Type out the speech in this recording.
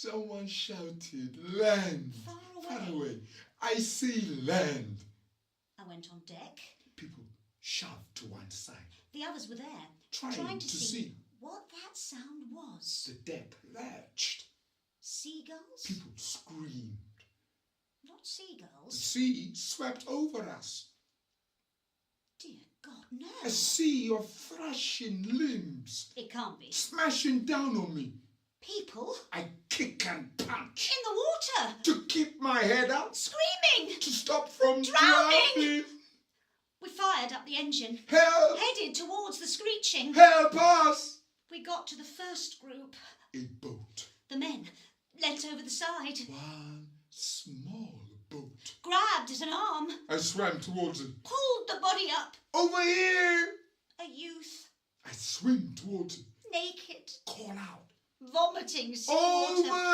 Someone shouted, "Land!" Far away. I see land. I went on deck. People shoved to one side. The others were there, Trying to see what that sound was. the deck lurched. Seagulls? People screamed. Not The seagulls. sea swept over us. Dear God, no. A sea of thrashing limbs, It can't be. smashing down on me. People? I kick and punch In the water! to keep my head up, Screaming! to stop from Drowning! drowning. We fired up the engine, Help! headed towards the screeching. Help us! We got to the first group. A boat. The men leant over the side, One small boat. grabbed at an arm, I swam towards it. pulled the body up. Over here! A youth, I swim towards it. naked, Call out. vomiting seawater. Over